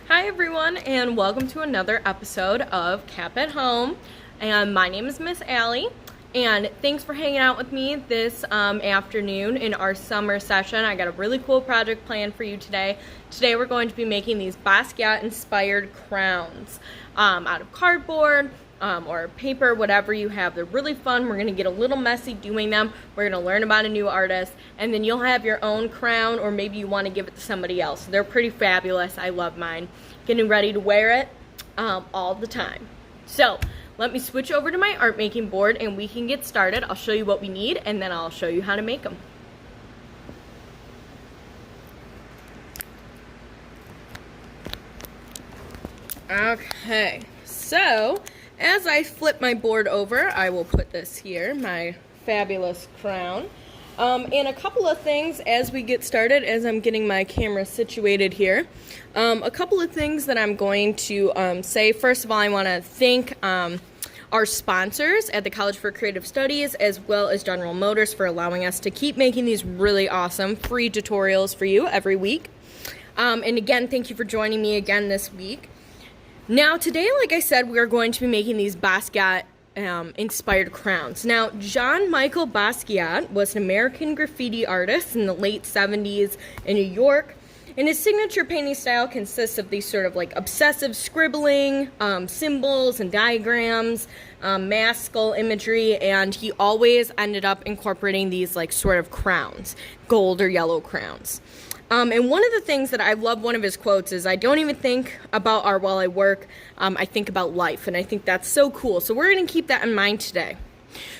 Hi everyone, and welcome to another episode of Cap at Home. And my name is Miss Allie, and thanks for hanging out with me this afternoon in our summer session. I got a really cool project planned for you today. Today we're going to be making these Basquiat Inspired Crowns out of cardboard or paper, whatever you have. They're really fun. We're going to get a little messy doing them. We're going to learn about a new artist, and then you'll have your own crown, or maybe you want to give it to somebody else. They're pretty fabulous. I love mine. Getting ready to wear it all the time. So let me switch over to my art making board and we can get started. I'll show you what we need, and then I'll show you how to make them. Okay, so as I flip my board over, I will put this here, my fabulous crown. And a couple of things as we get started, as I'm getting my camera situated here. A couple of things that I'm going to say. First of all, I want to thank our sponsors at the College for Creative Studies, as well as General Motors, for allowing us to keep making these really awesome free tutorials for you every week. And again, thank you for joining me again this week. Now today, like I said, we are going to be making these Basquiat inspired crowns. Now, Jean Basquiat was an American graffiti artist in the late 70s in New York, and his signature painting style consists of these sort of like obsessive scribbling, symbols and diagrams, mask skull imagery, and he always ended up incorporating these like sort of crowns, gold or yellow crowns. And one of the things that I love, one of his quotes is, "I don't even think about art while I work, I think about life." And I think that's so cool. So we're going to keep that in mind today.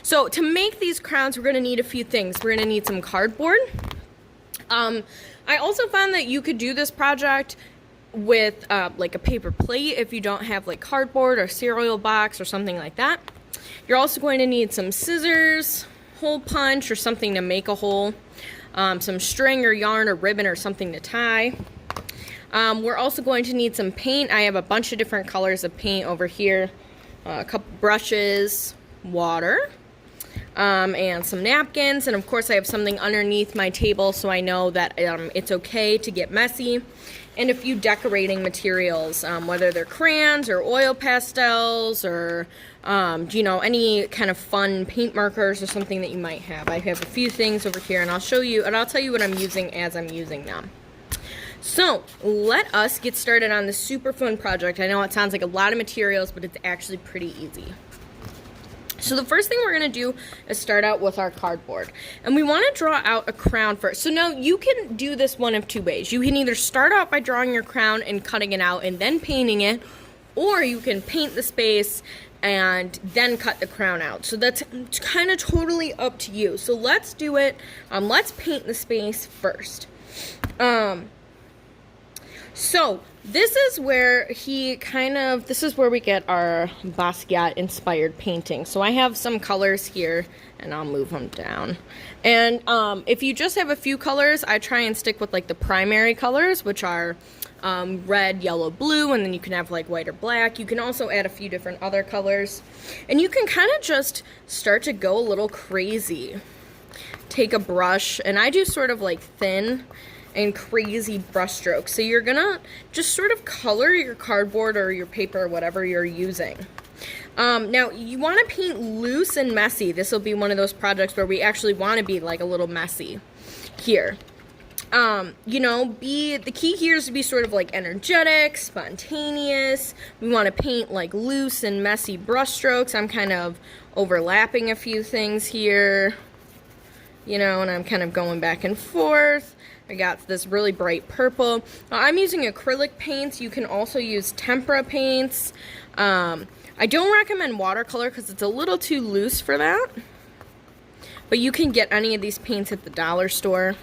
So to make these crowns, we're going to need a few things. We're going to need some cardboard. I also found that you could do this project with like a paper plate if you don't have like cardboard or cereal box or something like that. You're also going to need some scissors, hole punch or something to make a hole. Some string or yarn or ribbon or something to tie. We're also going to need some paint. I have a bunch of different colors of paint over here. A couple brushes, water, and some napkins. And of course I have something underneath my table so I know that it's okay to get messy. And a few decorating materials, whether they're crayons or oil pastels or, you know, any kind of fun paint markers or something that you might have. I have a few things over here, and I'll show you, and I'll tell you what I'm using as I'm using them. So let us get started on this super fun project. I know it sounds like a lot of materials, but it's actually pretty easy. So the first thing we're going to do is start out with our cardboard. And we want to draw out a crown first. So now you can do this one of two ways. You can either start out by drawing your crown and cutting it out and then painting it, or you can paint the space and then cut the crown out. So that's kind of totally up to you. So let's do it. Let's paint the space first. So this is where this is where we get our Basquiat inspired painting. So I have some colors here, and I'll move them down. And if you just have a few colors, I try and stick with like the primary colors, which are red, yellow, blue, and then you can have like white or black. You can also add a few different other colors. And you can kind of just start to go a little crazy. Take a brush, and I do sort of like thin and crazy brush strokes. So you're gonna just sort of color your cardboard or your paper or whatever you're using. Now you want to paint loose and messy. This will be one of those projects where we actually want to be like a little messy here. You know, the key here is to be sort of like energetic, spontaneous. We want to paint like loose and messy brush strokes. I'm kind of overlapping a few things here, you know, and I'm kind of going back and forth. I got this really bright purple. I'm using acrylic paints. You can also use tempera paints. I don't recommend watercolor because it's a little too loose for that. But you can get any of these paints at the dollar store.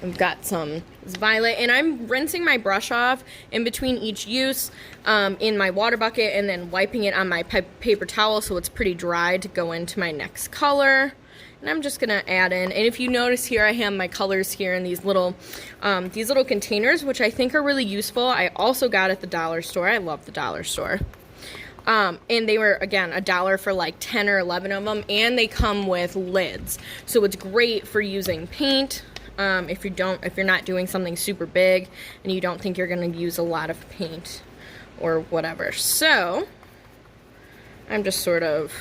I've got some violet, and I'm rinsing my brush off in between each use in my water bucket and then wiping it on my paper towel so it's pretty dry to go into my next color. And I'm just gonna add in, and if you notice here, I have my colors here in these little containers, which I think are really useful. I also got at the dollar store. I love the dollar store. And they were, again, $1 for like 10 or 11 of them, and they come with lids. So it's great for using paint. if you're not doing something super big and you don't think you're going to use a lot of paint or whatever. So I'm just sort of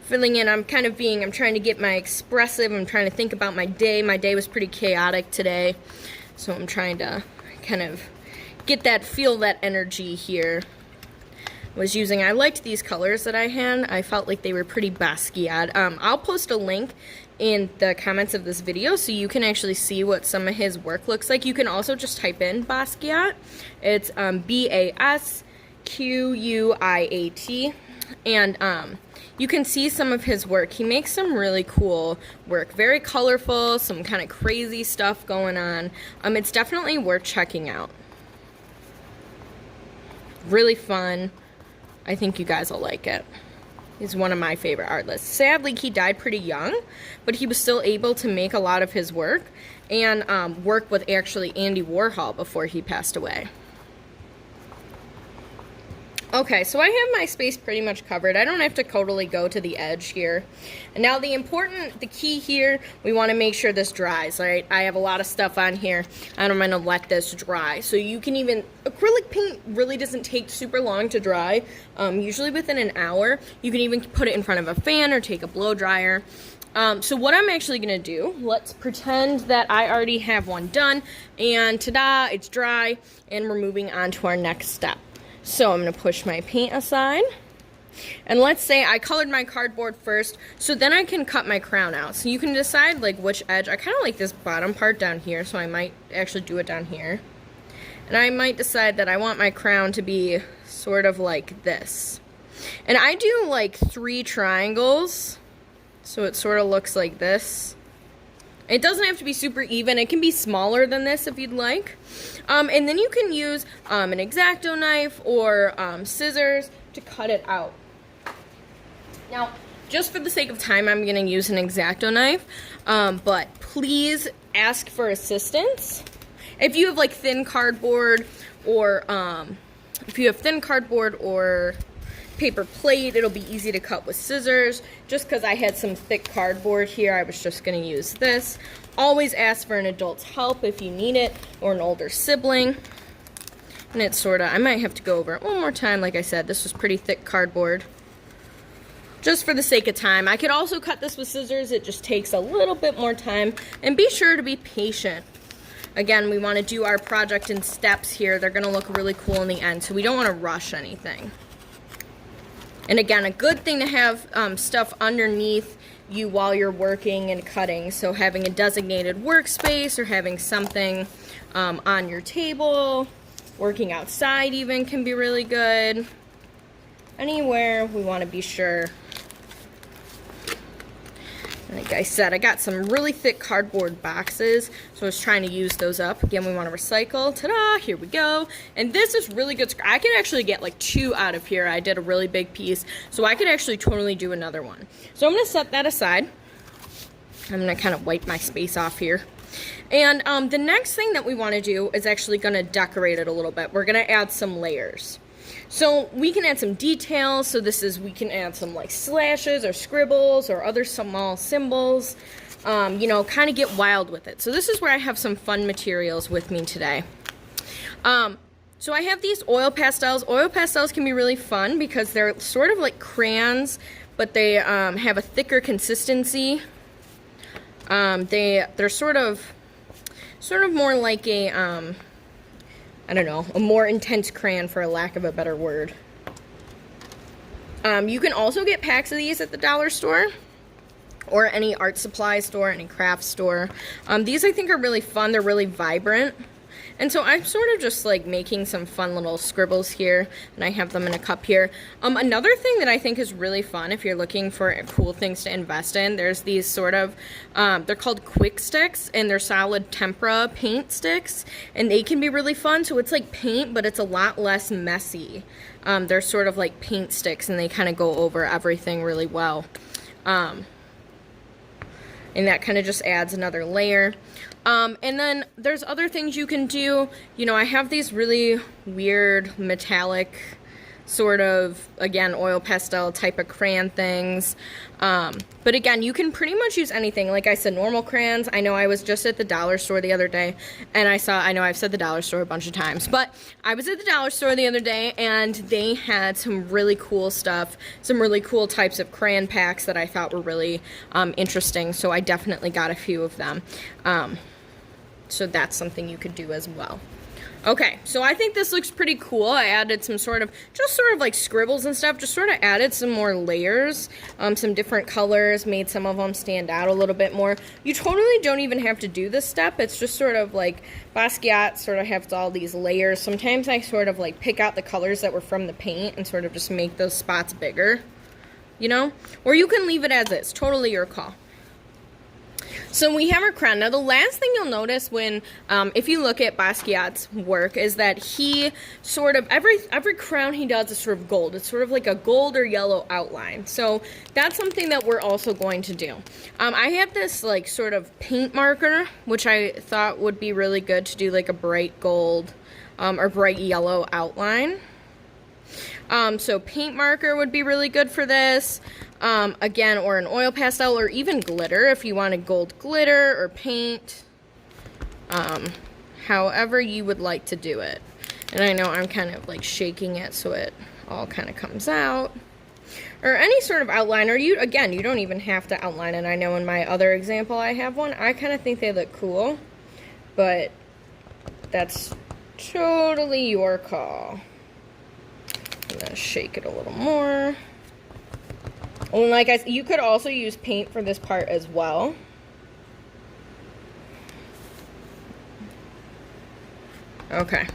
filling in. I'm trying to get my expressive. I'm trying to think about my day. My day was pretty chaotic today, so I'm trying to kind of feel that energy here. I liked these colors that I had. I felt like they were pretty Basquiat. I'll post a link in the comments of this video so you can actually see what some of his work looks like. You can also just type in Basquiat. It's Basquiat, and you can see some of his work. He makes some really cool work, very colorful, some kind of crazy stuff going on. It's definitely worth checking out. Really fun. I think you guys will like it. He's one of my favorite artists. Sadly, he died pretty young, but he was still able to make a lot of his work and work with actually Andy Warhol before he passed away. Okay, so I have my space pretty much covered. I don't have to totally go to the edge here. And now the key here, we want to make sure this dries, right? I have a lot of stuff on here, and I'm going to let this dry. So you can acrylic paint really doesn't take super long to dry, usually within an hour. You can even put it in front of a fan or take a blow dryer. So what I'm actually going to do, let's pretend that I already have one done, and ta-da, it's dry, and we're moving on to our next step. So I'm going to push my paint aside, and let's say I colored my cardboard first, so then I can cut my crown out. So you can decide like which edge. I kind of like this bottom part down here, so I might actually do it down here. And I might decide that I want my crown to be sort of like this. And I do like 3 triangles, so it sort of looks like this. It doesn't have to be super even. It can be smaller than this if you'd like. And then you can use an X-Acto knife or scissors to cut it out. Now, just for the sake of time, I'm going to use an X-Acto knife. But please ask for assistance. If you have like thin cardboard or paper plate, it'll be easy to cut with scissors. Just because I had some thick cardboard here, I was just going to use this. Always ask for an adult's help if you need it, or an older sibling. And it's I might have to go over it one more time. Like I said, this was pretty thick cardboard. Just for the sake of time. I could also cut this with scissors. It just takes a little bit more time. And be sure to be patient. Again, we want to do our project in steps here. They're going to look really cool in the end, so we don't want to rush anything. And again, a good thing to have stuff underneath you while you're working and cutting. So having a designated workspace or having something on your table, working outside even can be really good. Anywhere we want to be sure. Like I said, I got some really thick cardboard boxes, so I was trying to use those up. Again, we want to recycle. Ta-da! Here we go. And this is really good. I could actually get like 2 out of here. I did a really big piece, so I could actually totally do another one. So I'm going to set that aside. I'm going to kind of wipe my space off here. And the next thing that we want to do is actually going to decorate it a little bit. We're going to add some layers. So we can add some details. So we can add some like slashes or scribbles or other small symbols, kind of get wild with it. So this is where I have some fun materials with me today. So I have these oil pastels. Oil pastels can be really fun because they're sort of like crayons, but they have a thicker consistency. They're sort of more like a, I don't know, a more intense crayon for a lack of a better word. You can also get packs of these at the dollar store or any art supply store, any craft store. These I think are really fun. They're really vibrant. And so I'm sort of just like making some fun little scribbles here, and I have them in a cup here. Another thing that I think is really fun if you're looking for cool things to invest in, there's these sort of, they're called quick sticks, and they're solid tempera paint sticks, and they can be really fun. So it's like paint, but it's a lot less messy. They're sort of like paint sticks, and they kind of go over everything really well. And that kind of just adds another layer. And then there's other things you can do. I have these really weird metallic sort of, again, oil pastel type of crayon things. But again, you can pretty much use anything. Like I said, normal crayons. I know I was just at the dollar store the other day, and I know I've said the dollar store a bunch of times, but I was at the dollar store the other day, and they had some really cool stuff, some really cool types of crayon packs that I thought were really interesting, so I definitely got a few of them. So that's something you could do as well. Okay, so I think this looks pretty cool. I added some sort of like scribbles and stuff, just sort of added some more layers, some different colors, made some of them stand out a little bit more. You totally don't even have to do this step. It's just sort of like Basquiat sort of has all these layers. Sometimes I sort of like pick out the colors that were from the paint and sort of just make those spots bigger, you know? Or you can leave it as is, totally your call. So we have our crown. Now the last thing you'll notice when, if you look at Basquiat's work, is that he sort of, every crown he does is sort of gold. It's sort of like a gold or yellow outline. So that's something that we're also going to do. I have this like sort of paint marker, which I thought would be really good to do like a bright gold or bright yellow outline. So paint marker would be really good for this. Again, or an oil pastel, or even glitter if you wanted gold glitter or paint. However you would like to do it. And I know I'm kind of like shaking it so it all kind of comes out. Or any sort of outline, or you don't even have to outline it. I know in my other example I have one. I kind of think they look cool, but that's totally your call. I'm gonna shake it a little more. And like you could also use paint for this part as well. Okay.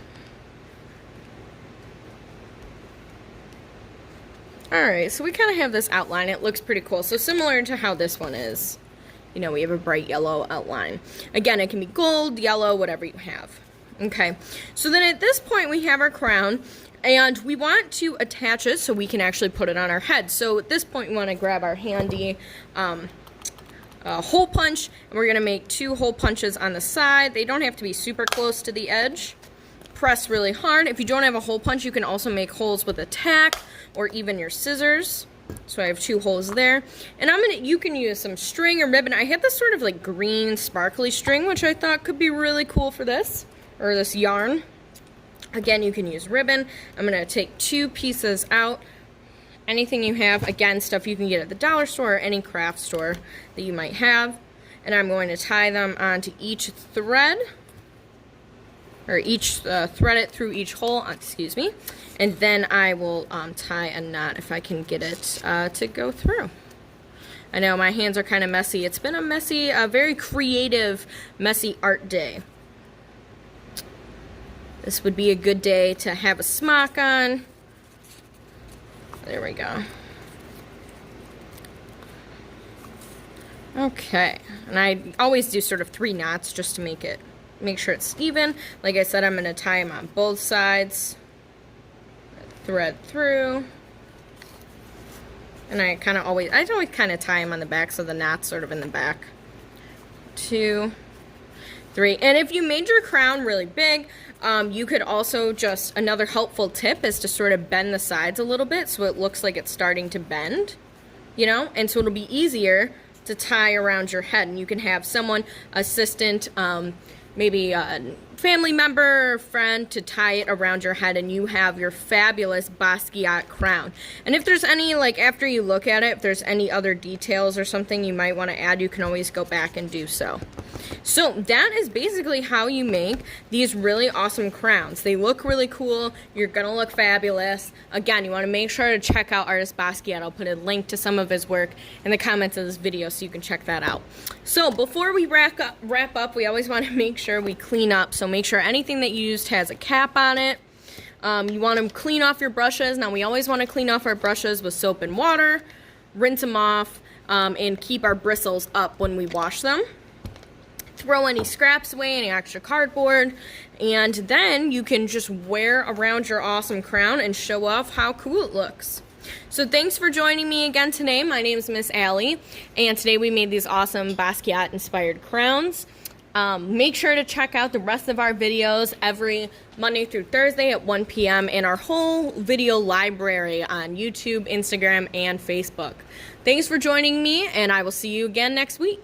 Alright, so we kind of have this outline. It looks pretty cool. So similar to how this one is. You know, we have a bright yellow outline. Again, it can be gold, yellow, whatever you have. Okay. So then at this point we have our crown. And we want to attach it so we can actually put it on our head. So at this point, we want to grab our handy hole punch, and we're going to make 2 hole punches on the side. They don't have to be super close to the edge. Press really hard. If you don't have a hole punch, you can also make holes with a tack or even your scissors. So I have 2 holes there. And you can use some string or ribbon. I have this sort of like green sparkly string, which I thought could be really cool for this, or this yarn. Again, you can use ribbon. I'm going to take 2 pieces out. Anything you have, again, stuff you can get at the dollar store or any craft store that you might have. And I'm going to tie them onto each thread, or thread it through each hole, excuse me. And then I will tie a knot if I can get it to go through. I know my hands are kind of messy. It's been a messy, very creative, messy art day. This would be a good day to have a smock on. There we go. Okay, and I always do sort of 3 knots just to make sure it's even. Like I said, I'm going to tie them on both sides. Thread through. And I always kind of tie them on the back so the knot's sort of in the back. 2, 3. And if you made your crown really big, you could also another helpful tip is to sort of bend the sides a little bit so it looks like it's starting to bend, you know, and so it'll be easier to tie around your head, and you can have someone, assistant, maybe a family member or friend, to tie it around your head, and you have your fabulous Basquiat crown. And if there's any, like after you look at it, if there's any other details or something you might want to add, you can always go back and do so. So that is basically how you make these really awesome crowns. They look really cool. You're going to look fabulous. Again, you want to make sure to check out artist Basquiat. I'll put a link to some of his work in the comments of this video so you can check that out. So before we wrap up, we always want to make sure we clean up. So make sure anything that you used has a cap on it. You want to clean off your brushes. Now we always want to clean off our brushes with soap and water, rinse them off, and keep our bristles up when we wash them. Throw any scraps away, any extra cardboard, and then you can just wear around your awesome crown and show off how cool it looks. So thanks for joining me again today. My name is Miss Allie, and today we made these awesome Basquiat Inspired Crowns. Make sure to check out the rest of our videos every Monday through Thursday at 1 p.m. and our whole video library on YouTube, Instagram, and Facebook. Thanks for joining me, and I will see you again next week.